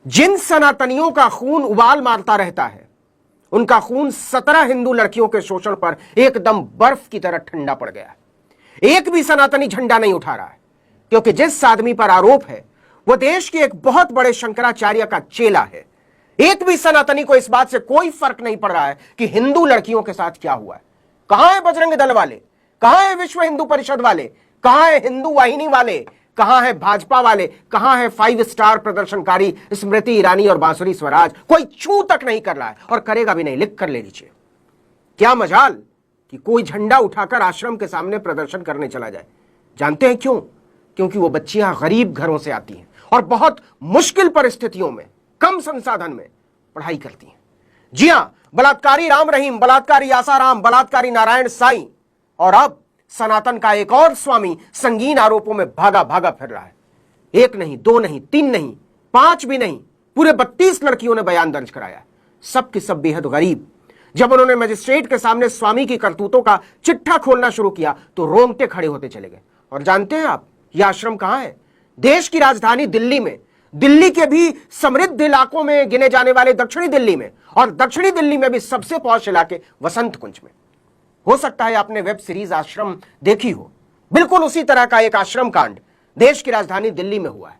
जिन सनातनियों का खून उबाल मारता रहता है, उनका खून 17 हिंदू लड़कियों के शोषण पर एकदम बर्फ की तरह ठंडा पड़ गया है। एक भी सनातनी झंडा नहीं उठा रहा है, क्योंकि जिस आदमी पर आरोप है वो देश के एक बहुत बड़े शंकराचार्य का चेला है। एक भी सनातनी को इस बात से कोई फर्क नहीं पड़ रहा है कि हिंदू लड़कियों के साथ क्या हुआ है। कहां है बजरंग दल वाले, कहां है विश्व हिंदू परिषद वाले, कहां है हिंदू वाहिनी वाले, कहां है भाजपा वाले, कहां है 5 स्टार प्रदर्शनकारी स्मृति ईरानी और बांसुरी स्वराज। कोई छू तक नहीं कर रहा है और करेगा भी नहीं। लिख कर ले लीजिए। क्या मजाल कि कोई झंडा उठाकर आश्रम के सामने प्रदर्शन करने चला जाए। जानते हैं क्यों? क्योंकि वो बच्चियां गरीब घरों से आती हैं और बहुत मुश्किल परिस्थितियों में, कम संसाधन में पढ़ाई करती हैं। जी हां, बलात्कारी राम रहीम, बलात्कारी आसाराम, बलात्कारी नारायण साईं और अब सनातन का एक और स्वामी संगीन आरोपों में भागा भागा फिर रहा है। एक नहीं, दो नहीं, 3 नहीं, 5 भी नहीं, पूरे 32 लड़कियों ने बयान दर्ज कराया। सब की सब बेहद गरीब। जब उन्होंने मजिस्ट्रेट के सामने स्वामी की करतूतों का चिट्ठा खोलना शुरू किया तो रोंगटे खड़े होते चले गए। और जानते हैं आप यह आश्रम कहां है? देश की राजधानी दिल्ली में, दिल्ली के भी समृद्ध इलाकों में गिने जाने वाले दक्षिणी दिल्ली में, और दक्षिणी दिल्ली में भी सबसे पॉश इलाके वसंत कुंज में। हो सकता है आपने वेब सीरीज आश्रम देखी हो। बिल्कुल उसी तरह का एक आश्रम कांड देश की राजधानी दिल्ली में हुआ है।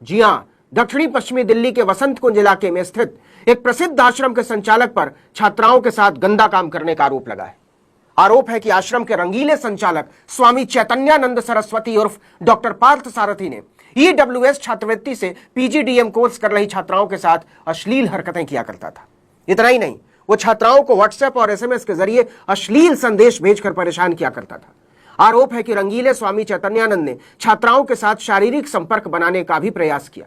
जी हां, दक्षिणी पश्चिमी दिल्ली के वसंत कुंज इलाके में स्थित एक प्रसिद्ध आश्रम के संचालक पर छात्राओं के साथ गंदा काम करने का आरोप लगा है। आरोप है कि आश्रम के रंगीले संचालक स्वामी चैतन्यानंद सरस्वती उर्फ डॉक्टर पार्थ सारथी ने ईडब्ल्यूएस छात्रवृत्ति से पीजीडीएम कोर्स कर रही छात्राओं के साथ अश्लील हरकतें किया करता था। इतना ही नहीं, वो छात्राओं को व्हाट्सएप और एसएमएस के जरिए अश्लील संदेश भेजकर परेशान किया करता था। आरोप है कि रंगीले स्वामी चैतन्यानंद ने छात्राओं के साथ शारीरिक संपर्क बनाने का भी प्रयास किया।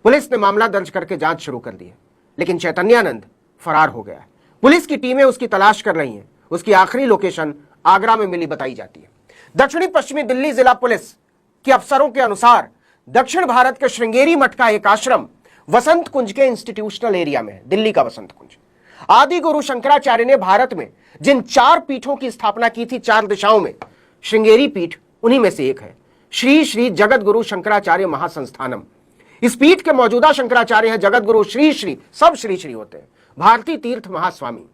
पुलिस ने मामला दर्ज करके जांच शुरू कर दी है, लेकिन चैतन्यानंद फरार हो गया है। पुलिस की टीमें उसकी तलाश कर रही हैं। उसकी आखिरी लोकेशन आगरा में मिली बताई जाती है। दक्षिणी पश्चिमी दिल्ली जिला पुलिस के अफसरों के अनुसार दक्षिण भारत के श्रृंगेरी मठ का एक आश्रम वसंत कुंज के इंस्टीट्यूशनल एरिया में है। दिल्ली का वसंत कुंज। आदि गुरु शंकराचार्य ने भारत में जिन 4 पीठों की स्थापना की थी 4 दिशाओं में, श्रृंगेरी पीठ उन्हीं में से एक है। श्री श्री जगत गुरु शंकराचार्य महासंस्थानम। इस पीठ के मौजूदा शंकराचार्य हैं जगत गुरु श्री श्री, सब श्री श्री होते हैं, भारती तीर्थ महास्वामी।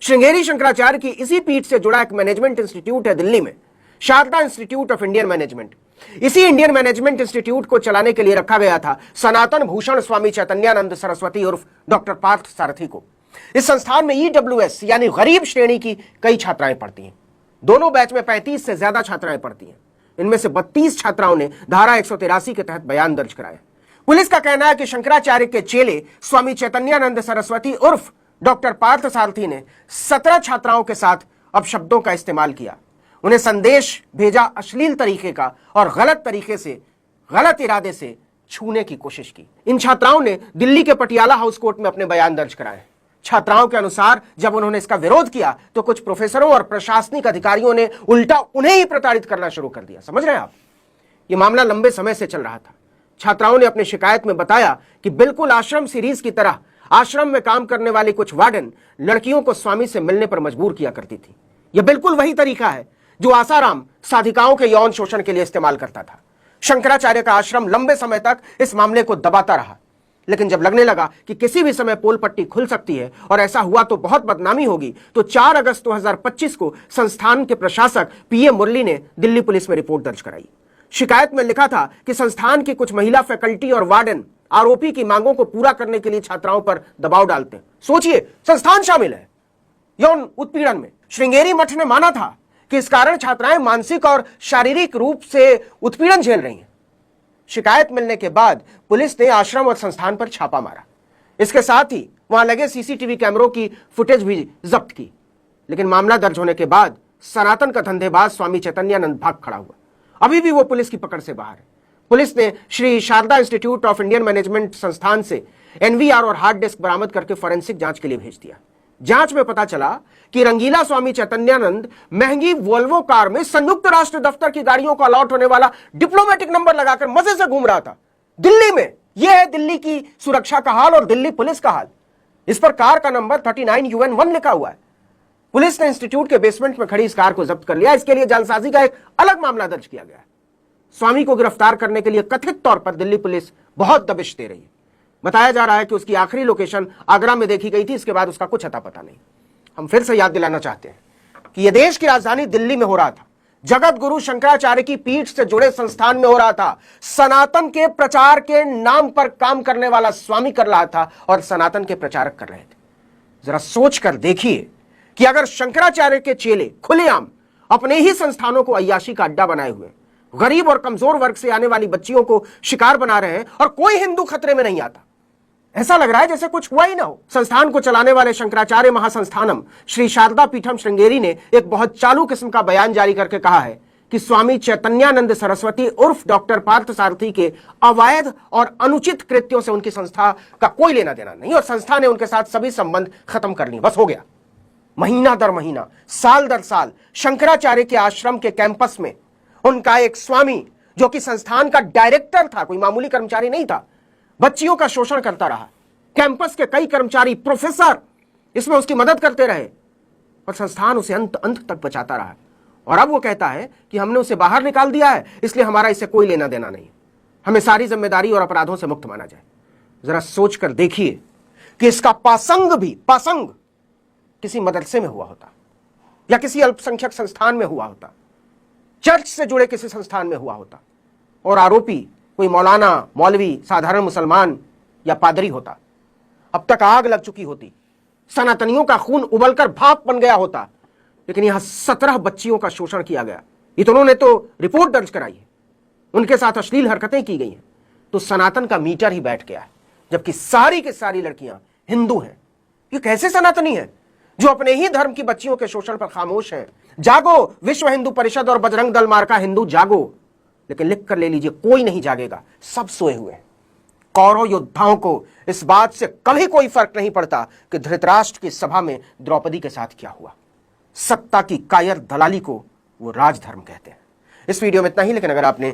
श्रृंगेरी शंकराचार्य की इसी पीठ से जुड़ा एक मैनेजमेंट इंस्टीट्यूट है दिल्ली में, Sharda institute of Indian management. इसी इंडियन मैनेजमेंट इंस्टीट्यूट को चलाने के लिए रखा गया था सनातन भूषण स्वामी चैतन्यानंद सरस्वती उर्फ डॉक्टर पार्थ सारथी को। इस संस्थान में ईडब्ल्यूएस यानी गरीब श्रेणी की कई छात्राएं पढ़ती हैं। दोनों बैच में 35 से ज्यादा छात्राएं पढ़ती हैं। इनमें से 32 छात्राओं ने धारा 183 के तहत बयान दर्ज कराया। पुलिस का कहना है कि शंकराचार्य के चेले स्वामी चैतन्यानंद सरस्वती उर्फ डॉक्टर पार्थ सारथी ने 17 छात्राओं के साथ अपशब्दों का इस्तेमाल किया, उन्हें संदेश भेजा अश्लील तरीके का और गलत तरीके से, गलत इरादे से छूने की कोशिश की। इन छात्राओं ने दिल्ली के पटियाला हाउस कोर्ट में अपने बयान दर्ज कराए। छात्राओं के अनुसार जब उन्होंने इसका विरोध किया तो कुछ प्रोफेसरों और प्रशासनिक अधिकारियों ने उल्टा उन्हें ही प्रताड़ित करना शुरू कर दिया। समझ रहे हैं आप? यह मामला लंबे समय से चल रहा था। छात्राओं ने अपनी शिकायत में बताया कि बिल्कुल आश्रम सीरीज की तरह आश्रम में काम करने वाली कुछ वार्डन लड़कियों को स्वामी से मिलने पर मजबूर किया करती थी। यह बिल्कुल वही तरीका है जो आसाराम साधिकाओं के यौन शोषण के लिए इस्तेमाल करता था। शंकराचार्य का आश्रम लंबे समय तक इस मामले को दबाता रहा, लेकिन जब लगने लगा कि किसी भी समय पोल पट्टी खुल सकती है और ऐसा हुआ तो बहुत बदनामी होगी, तो 4 अगस्त 2025 को संस्थान के प्रशासक पीए मुरली ने दिल्ली पुलिस में रिपोर्ट दर्ज कराई। शिकायत में लिखा था कि संस्थान की कुछ महिला फैकल्टी और वार्डन आरोपी की मांगों को पूरा करने के लिए छात्राओं पर दबाव डालते हैं। सोचिए, संस्थान शामिल है यौन उत्पीड़न में। श्रृंगेरी मठ ने माना था कि इस कारण छात्राएं मानसिक और शारीरिक रूप से उत्पीड़न झेल रही हैं। शिकायत मिलने के बाद पुलिस ने आश्रम और संस्थान पर छापा मारा। इसके साथ ही वहां लगे सीसीटीवी कैमरों की फुटेज भी जब्त की। लेकिन मामला दर्ज होने के बाद सनातन का धंधेबाज स्वामी चैतन्यानंद भाग खड़ा हुआ। अभी भी वो पुलिस की पकड़ से बाहर है। पुलिस ने Shri Sharda institute of Indian management संस्थान से एनवीआर और हार्ड डिस्क बरामद करके फॉरेंसिक जांच के लिए भेज दिया। जांच में पता चला कि रंगीला स्वामी चैतन्यानंद महंगी वोल्वो कार में संयुक्त राष्ट्र दफ्तर की गाड़ियों को अलॉट होने वाला डिप्लोमेटिक नंबर लगाकर मजे से घूम रहा था दिल्ली में। यह है दिल्ली की सुरक्षा का हाल और दिल्ली पुलिस का हाल। इस पर कार का नंबर 39 UN1 लिखा हुआ है। पुलिस ने इंस्टीट्यूट के बेसमेंट में खड़ी इस कार को जब्त कर लिया। इसके लिए जालसाजी का एक अलग मामला दर्ज किया गया है। स्वामी को गिरफ्तार करने के लिए कथित तौर पर दिल्ली पुलिस बहुत दबिश दे रही है। बताया जा रहा है कि उसकी आखिरी लोकेशन आगरा में देखी गई थी, इसके बाद उसका कुछ अता पता नहीं। हम फिर से याद दिलाना चाहते हैं कि यह देश की राजधानी दिल्ली में हो रहा था, जगत गुरु शंकराचार्य की पीठ से जुड़े संस्थान में हो रहा था, सनातन के प्रचार के नाम पर काम करने वाला स्वामी कर रहा था और सनातन के प्रचारक कर रहे थे। जरा सोच कर देखिए कि अगर शंकराचार्य के चेले खुलेआम अपने ही संस्थानों को अय्याशी का अड्डा बनाए हुए, गरीब और कमजोर वर्ग से आने वाली बच्चियों को शिकार बना रहे हैं और कोई हिंदू खतरे में नहीं आता, ऐसा लग रहा है जैसे कुछ हुआ ही ना हो। संस्थान को चलाने वाले शंकराचार्य महासंस्थानम श्री शारदा पीठम श्रृंगेरी ने एक बहुत चालू किस्म का बयान जारी करके कहा है कि स्वामी चैतन्यानंद सरस्वती उर्फ डॉक्टर पार्थ सारथी के अवैध और अनुचित कृत्यों से उनकी संस्था का कोई लेना देना नहीं और संस्था ने उनके साथ सभी संबंध खत्म कर लिए, बस हो गया। महीना दर महीना, साल दर साल शंकराचार्य के आश्रम के कैंपस में उनका एक स्वामी, जो कि संस्थान का डायरेक्टर था, कोई मामूली कर्मचारी नहीं था, बच्चियों का शोषण करता रहा। कैंपस के कई कर्मचारी, प्रोफेसर इसमें उसकी मदद करते रहे और संस्थान उसे अंत तक बचाता रहा। और अब वो कहता है कि हमने उसे बाहर निकाल दिया है, इसलिए हमारा इससे कोई लेना देना नहीं, हमें सारी जिम्मेदारी और अपराधों से मुक्त माना जाए। जरा सोच कर देखिए कि इसका पासंग किसी मदरसे में हुआ होता या किसी अल्पसंख्यक संस्थान में हुआ होता, चर्च से जुड़े किसी संस्थान में हुआ होता और आरोपी कोई मौलाना, मौलवी, साधारण मुसलमान या पादरी होता, अब तक आग लग चुकी होती, सनातनियों का खून उबलकर भाप बन गया होता। लेकिन यहां 17 बच्चियों का शोषण किया गया, इतनों ने तो रिपोर्ट दर्ज कराई है, उनके साथ अश्लील हरकतें की गई हैं, तो सनातन का मीटर ही बैठ गया है, जबकि सारी की सारी लड़कियां हिंदू हैं। ये कैसे सनातनी है जो अपने ही धर्म की बच्चियों के शोषण पर खामोश है? जागो विश्व हिंदू परिषद और बजरंग दल मार्का हिंदू, जागो। लेकिन लिख कर ले लीजिए, कोई नहीं जागेगा, सब सोए हुए हैं। कौरव योद्धाओं को इस बात से कभी कोई फर्क नहीं पड़ता कि धृतराष्ट्र की सभा में द्रौपदी के साथ क्या हुआ। सत्ता की कायर दलाली को वो राजधर्म कहते हैं। इस वीडियो में इतना ही, लेकिन अगर आपने